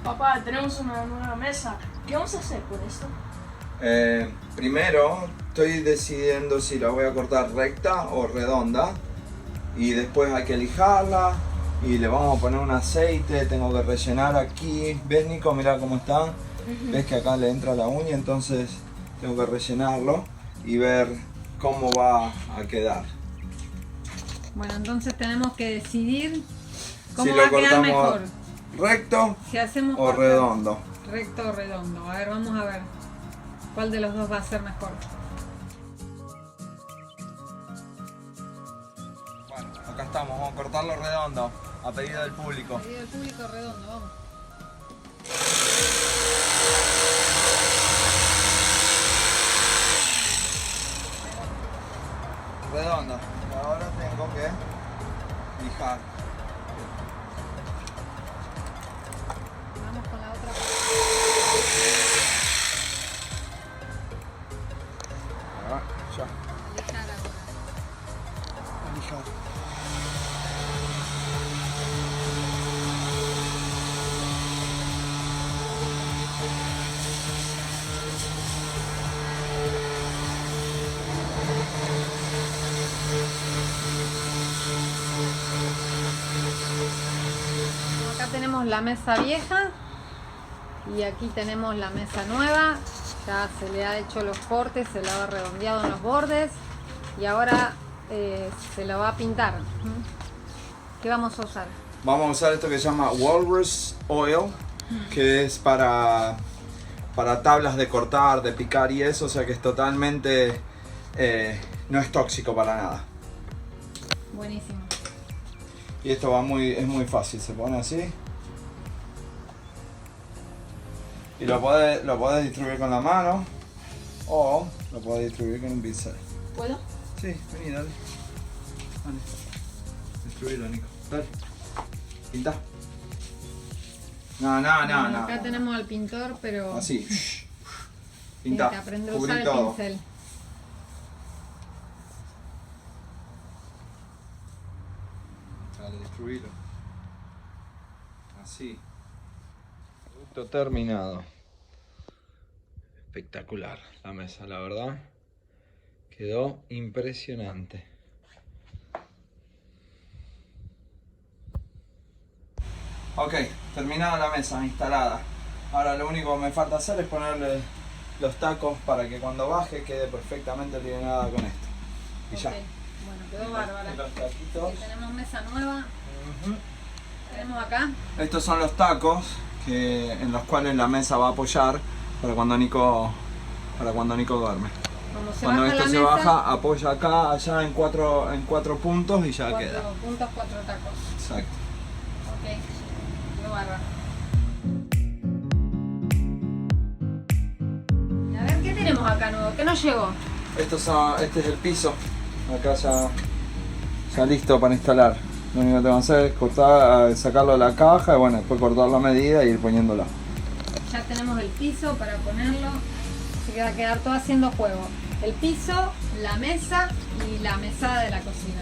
Papá, tenemos una nueva mesa. ¿Qué vamos a hacer con esto? Primero estoy decidiendo si la voy a cortar recta o redonda. Y después hay que lijarla. Y le vamos a poner un aceite. Tengo que rellenar aquí. ¿Ves, Nico? Mirá cómo está. ¿Ves que acá le entra la uña? Entonces tengo que rellenarlo y ver cómo va a quedar. Bueno, entonces tenemos que decidir cómo Si va lo a quedar cortamos mejor. recto Si hacemos o redondo. recto o redondo. A ver, vamos a ver cuál de los dos va a ser mejor. Bueno, acá estamos, vamos a cortarlo redondo, a pedido del público. Pedido del público redondo, vamos. Redondo. Y ahora tengo que lijar. Vamos con la otra parte. Ah, ya. Lijar ahora. A lijar. Acá tenemos la mesa vieja y aquí tenemos la mesa nueva. Ya se le ha hecho los cortes, se le ha redondeado en los bordes y ahora se lo va a pintar. ¿Qué vamos a usar? Vamos a usar esto que se llama Walrus Oil, que es para tablas de cortar, de picar y eso, o sea que es totalmente, no es tóxico para nada. Buenísimo. Y esto es muy fácil, se pone así. Y lo podés distribuir con la mano o lo podés distribuir con un pincel. ¿Puedo? Sí, vení, dale. Dale. Distribuirlo, Nico. Dale. Pinta. No. Bueno, acá tenemos al pintor, pero Así. tiene Pinta. que aprender a Cubrí usar el todo. pincel. Dale, distribuirlo. Así. Producto terminado. Espectacular la mesa, la verdad. Quedó impresionante. Ok, terminada la mesa, instalada. Ahora lo único que me falta hacer es ponerle los tacos para que cuando baje quede perfectamente alineada con esto. Y ya. Ok, bueno, quedó bárbara. Y los taquitos. Sí, tenemos mesa nueva. Tenemos acá. Estos son los tacos en los cuales la mesa va a apoyar para cuando Nico duerme. Cuando se Cuando baja esto la se mesa, baja, apoya acá, allá en cuatro puntos y ya queda. 4 puntos, 4 tacos. Exacto. Ok, quedó bárbaro. Y a ver, ¿qué tenemos acá nuevo? ¿Qué nos llegó? Este es el piso. Acá ya listo para instalar. Lo único que tengo que hacer es cortar, sacarlo de la caja y bueno, después cortar la medida y ir poniéndola. Ya tenemos el piso para ponerlo. Así que va a quedar todo haciendo juego. El piso, la mesa y la mesada de la cocina.